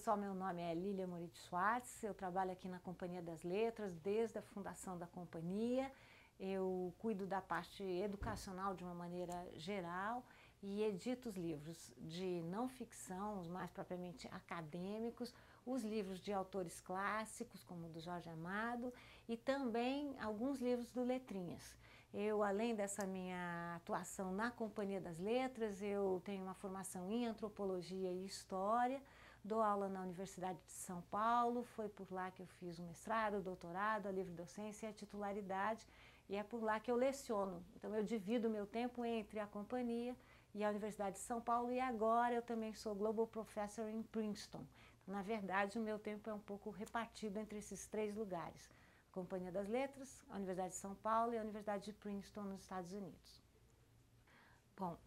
pessoal, meu nome é Lília Moritz Schwartz, eu trabalho aqui na Companhia das Letras desde a fundação da companhia. Eu cuido da parte educacional de uma maneira geral e edito os livros de não ficção, os mais propriamente acadêmicos, os livros de autores clássicos, como o do Jorge Amado, e também alguns livros do Letrinhas. Eu, além dessa minha atuação na Companhia das Letras, eu tenho uma formação em Antropologia e História, dou aula na Universidade de São Paulo, foi por lá que eu fiz o mestrado, o doutorado, a livre-docência e a titularidade, e é por lá que eu leciono. Então eu divido o meu tempo entre a companhia e a Universidade de São Paulo, e agora eu também sou Global Professor em Princeton. Então, na verdade, o meu tempo é um pouco repartido entre esses três lugares: a Companhia das Letras, a Universidade de São Paulo e a Universidade de Princeton, nos Estados Unidos. Bom,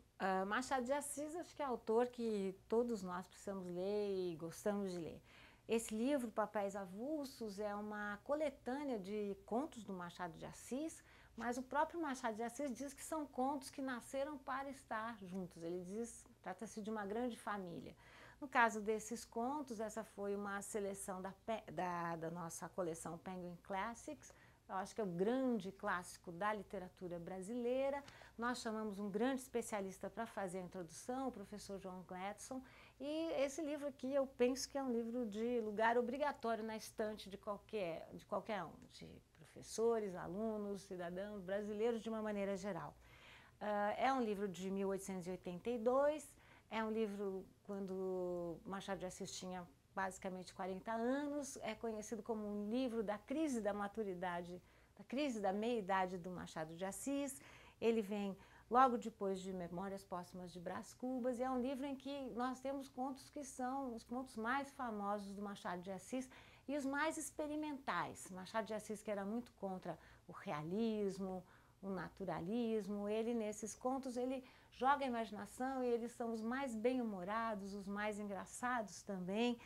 Machado de Assis acho que é autor que todos nós precisamos ler e gostamos de ler. Esse livro, Papéis Avulsos, é uma coletânea de contos do Machado de Assis, mas o próprio Machado de Assis diz que são contos que nasceram para estar juntos. Ele diz, trata-se de uma grande família. No caso desses contos, essa foi uma seleção da nossa coleção Penguin Classics. Eu acho que é o grande clássico da literatura brasileira. Nós chamamos um grande especialista para fazer a introdução, o professor João Gladson, e esse livro aqui eu penso que é um livro de lugar obrigatório na estante de qualquer um, de professores, alunos, cidadãos brasileiros de uma maneira geral. É um livro de 1882, é um livro quando Machado de Assis tinha basicamente 40 anos, é conhecido como um livro da crise da maturidade, da crise da meia-idade do Machado de Assis. Ele vem logo depois de Memórias Póstumas de Brás Cubas, e é um livro em que nós temos contos que são os contos mais famosos do Machado de Assis e os mais experimentais. Machado de Assis, que era muito contra o realismo, o naturalismo, ele nesses contos ele joga a imaginação e eles são os mais bem-humorados, os mais engraçados também.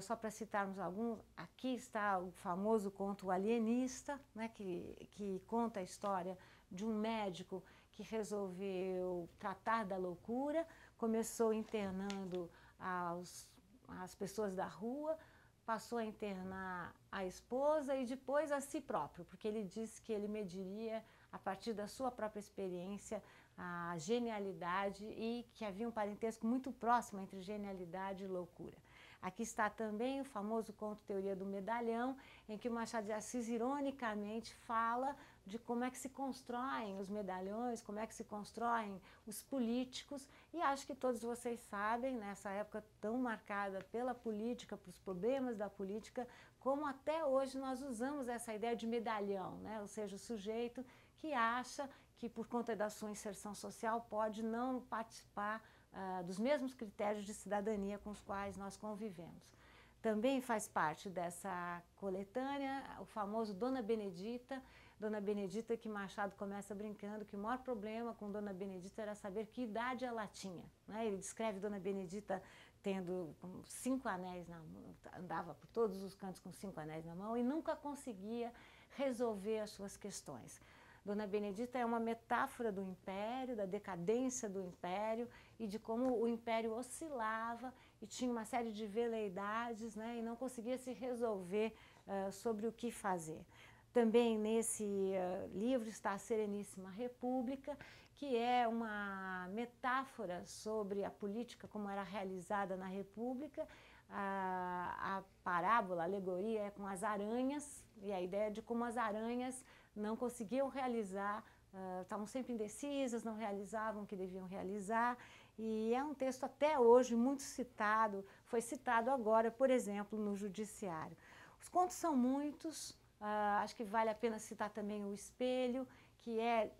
Só para citarmos alguns, aqui está o famoso conto O Alienista, né, que conta a história de um médico que resolveu tratar da loucura, começou internando as pessoas da rua, passou a internar a esposa e depois a si próprio, porque ele disse que ele mediria, a partir da sua própria experiência, a genialidade e que havia um parentesco muito próximo entre genialidade e loucura. Aqui está também o famoso conto Teoria do Medalhão, em que o Machado de Assis ironicamente fala de como é que se constroem os medalhões, como é que se constroem os políticos, e acho que todos vocês sabem, nessa época tão marcada pela política, pelos problemas da política, como até hoje nós usamos essa ideia de medalhão, né? Ou seja, o sujeito que acha que por conta da sua inserção social pode não participar dos mesmos critérios de cidadania com os quais nós convivemos. Também faz parte dessa coletânea o famoso Dona Benedita que Machado começa brincando que o maior problema com Dona Benedita era saber que idade ela tinha, né? Ele descreve Dona Benedita tendo 5 anéis na mão, andava por todos os cantos com 5 anéis na mão e nunca conseguia resolver as suas questões. Dona Benedita é uma metáfora do império, da decadência do império e de como o império oscilava e tinha uma série de veleidades, né, e não conseguia se resolver sobre o que fazer. Também nesse livro está a Sereníssima República, que é uma metáfora sobre a política como era realizada na República. A parábola, a alegoria é com as aranhas, e a ideia de como as aranhas não conseguiam realizar, estavam sempre indecisas, não realizavam o que deviam realizar, e é um texto até hoje muito citado, foi citado agora, por exemplo, no Judiciário. Os contos são muitos, acho que vale a pena citar também O Espelho, que é,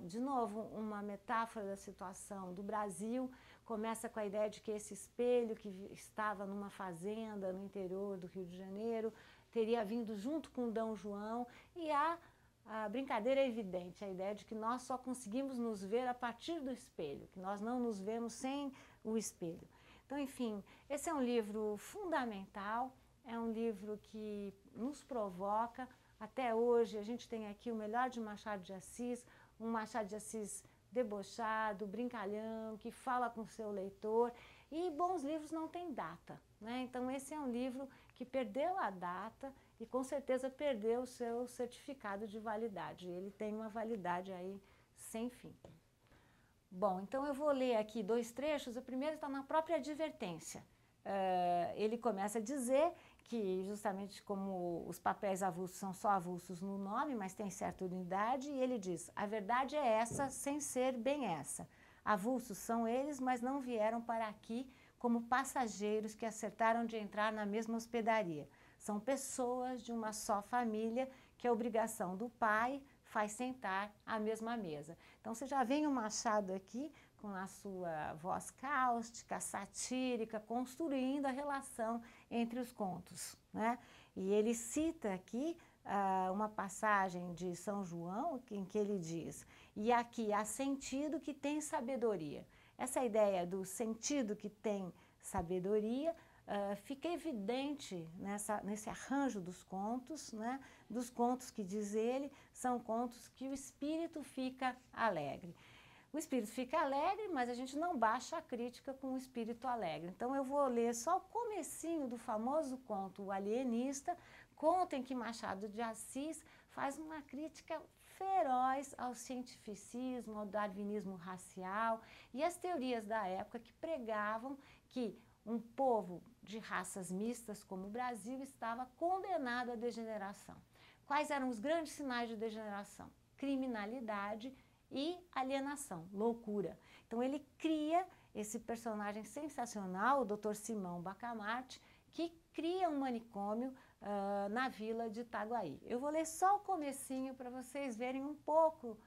de novo, uma metáfora da situação do Brasil. Começa com a ideia de que esse espelho, que estava numa fazenda no interior do Rio de Janeiro, teria vindo junto com D. João, e a brincadeira é evidente, a ideia de que nós só conseguimos nos ver a partir do espelho, que nós não nos vemos sem o espelho. Então, enfim, esse é um livro fundamental, é um livro que nos provoca. Até hoje a gente tem aqui o melhor de Machado de Assis, um Machado de Assis debochado, brincalhão, que fala com o seu leitor, e bons livros não têm data. né? Então esse é um livro que perdeu a data e com certeza perdeu o seu certificado de validade. Ele tem uma validade aí sem fim. Bom, então eu vou ler aqui 2 trechos. O primeiro está na própria advertência. Ele começa a dizer que justamente como os papéis avulsos são só avulsos no nome, mas tem certa unidade, e ele diz: a verdade é essa, sem ser bem essa. Avulsos são eles, mas não vieram para aqui como passageiros que acertaram de entrar na mesma hospedaria. São pessoas de uma só família que a obrigação do pai faz sentar à mesma mesa. Então você já vem o Machado aqui com a sua voz cáustica, satírica, construindo a relação entre os contos, né? E ele cita aqui uma passagem de São João em que ele diz: e aqui há sentido que tem sabedoria. Essa ideia do sentido que tem sabedoria fica evidente nesse arranjo dos contos, né? Dos contos que diz ele, são contos que o espírito fica alegre. O espírito fica alegre, mas a gente não baixa a crítica com o espírito alegre. Então eu vou ler só o comecinho do famoso conto O Alienista, conto em que Machado de Assis faz uma crítica feroz ao cientificismo, ao darwinismo racial e às teorias da época que pregavam que um povo de raças mistas como o Brasil estava condenado à degeneração. Quais eram os grandes sinais de degeneração? Criminalidade e alienação, loucura. Então ele cria esse personagem sensacional, o Dr. Simão Bacamarte, que cria um manicômio na vila de Itaguaí. Eu vou ler só o comecinho para vocês verem um pouco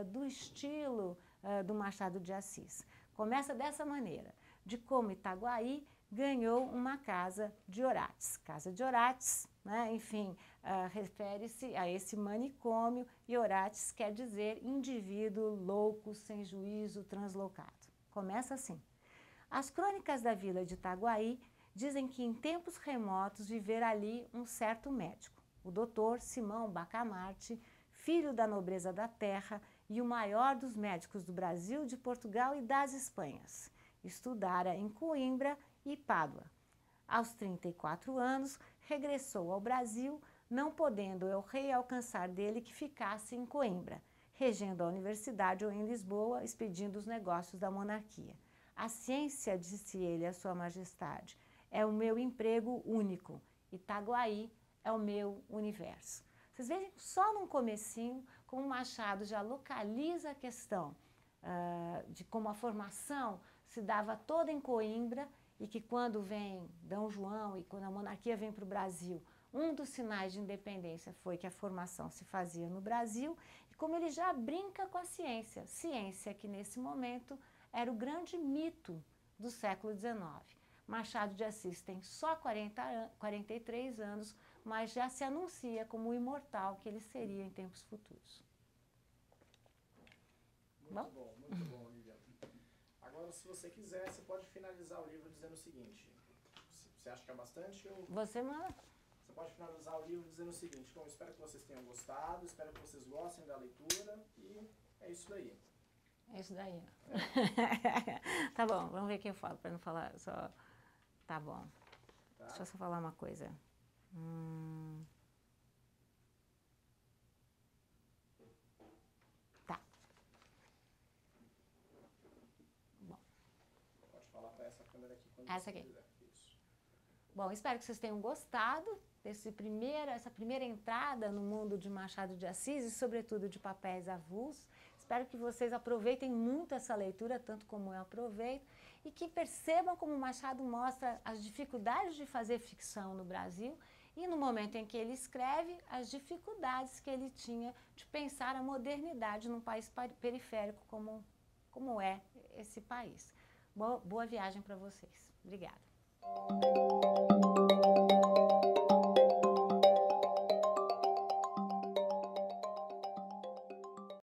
do estilo do Machado de Assis. Começa dessa maneira: de como Itaguaí ganhou uma casa de Orates. Casa de Orates, né? Enfim, refere-se a esse manicômio, e Orates quer dizer indivíduo louco, sem juízo, translocado. Começa assim: as crônicas da vila de Itaguaí dizem que em tempos remotos vivera ali um certo médico, o doutor Simão Bacamarte, filho da nobreza da terra e o maior dos médicos do Brasil, de Portugal e das Espanhas. Estudara em Coimbra e Pádua. Aos 34 anos, regressou ao Brasil, não podendo el rei alcançar dele que ficasse em Coimbra, regendo a universidade ou em Lisboa, expedindo os negócios da monarquia. A ciência, disse ele à sua majestade, é o meu emprego único. Itaguaí é o meu universo. Vocês veem só num comecinho como Machado já localiza a questão de como a formação se dava toda em Coimbra e que quando vem D. João e quando a monarquia vem para o Brasil, um dos sinais de independência foi que a formação se fazia no Brasil, e como ele já brinca com a ciência, ciência que nesse momento era o grande mito do século XIX. Machado de Assis tem só 43 anos, mas já se anuncia como o imortal que ele seria em tempos futuros. Muito bom, Lívia. Agora, se você quiser, você pode finalizar o livro dizendo o seguinte: você acha que é bastante? Você manda. Você pode finalizar o livro dizendo o seguinte: bom, espero que vocês tenham gostado, espero que vocês gostem da leitura, e é isso daí. É isso daí. Tá bom, vamos ver o que eu falo, para não falar só... Tá bom. Tá. Deixa eu só falar uma coisa. Tá. Bom. Pode falar para essa câmera aqui quando essa você aqui. quiser. Isso. Bom, espero que vocês tenham gostado essa primeira entrada no mundo de Machado de Assis e, sobretudo, de papéis avulsos. Espero que vocês aproveitem muito essa leitura, tanto como eu aproveito, e que percebam como Machado mostra as dificuldades de fazer ficção no Brasil e, no momento em que ele escreve, as dificuldades que ele tinha de pensar a modernidade num país periférico como é esse país. Boa viagem para vocês. Obrigada.